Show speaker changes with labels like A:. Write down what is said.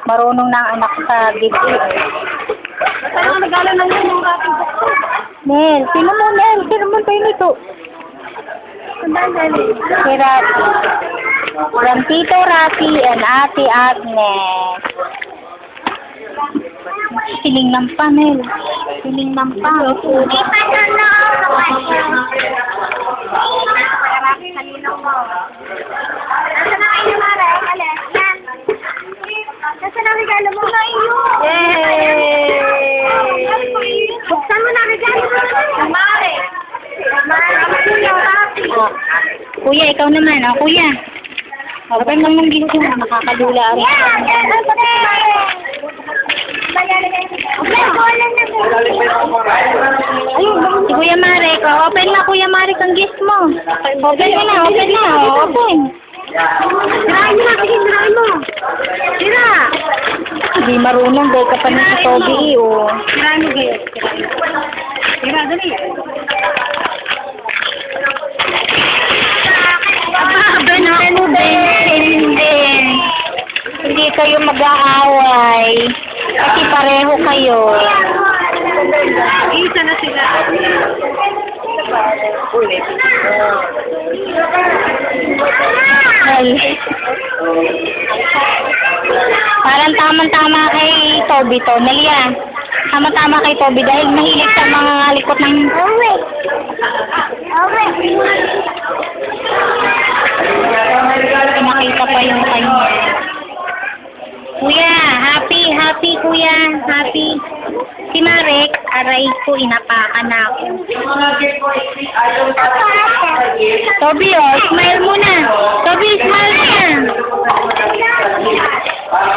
A: Marunong na ang anak sa gift.
B: Saan ang regalo ng yung ating bukso?
A: Nel, sino mo, Nel? Sino mo tayo nito? Si Rafi. From Tito Rafi and Ate Agnes. Siling ng pa, Nel. Siling ng pa.
B: Rafi, kaninong mo? Nasaan na kayo, Mara? Alin? Yan. Nasaan ang regalo mo? Na iyo.
A: Yay!
B: Buksan mo na regalo mo. Mare.
A: Oh. Kuya, ikaw naman. Oh, kuya. Open lang ng gift mo. Nakakalula. Si Kuya Mare, open na Kuya Mare ang gift mo. Open mo na, open na. Open.
B: Sirain mo na, sige, sirain mo. Sira.
A: Hindi marunong dahil ka pa na si Toby, oh.
B: Sirain mo, Gayo. Sira, dali.
A: Hindi kayo mag-aaway. Kasi pareho kayo.
B: Isa na sila.
A: Ay. Parang tamang-tama kay Toby to. Nalia. Tama-tama kay Toby dahil mahilig sa mga likot ng... Nakita pa yung kanya. Kuya, happy kuya, happy. Si Marek, aray ko, inapakan na ako. Toby, oh, smile muna. Toby, smile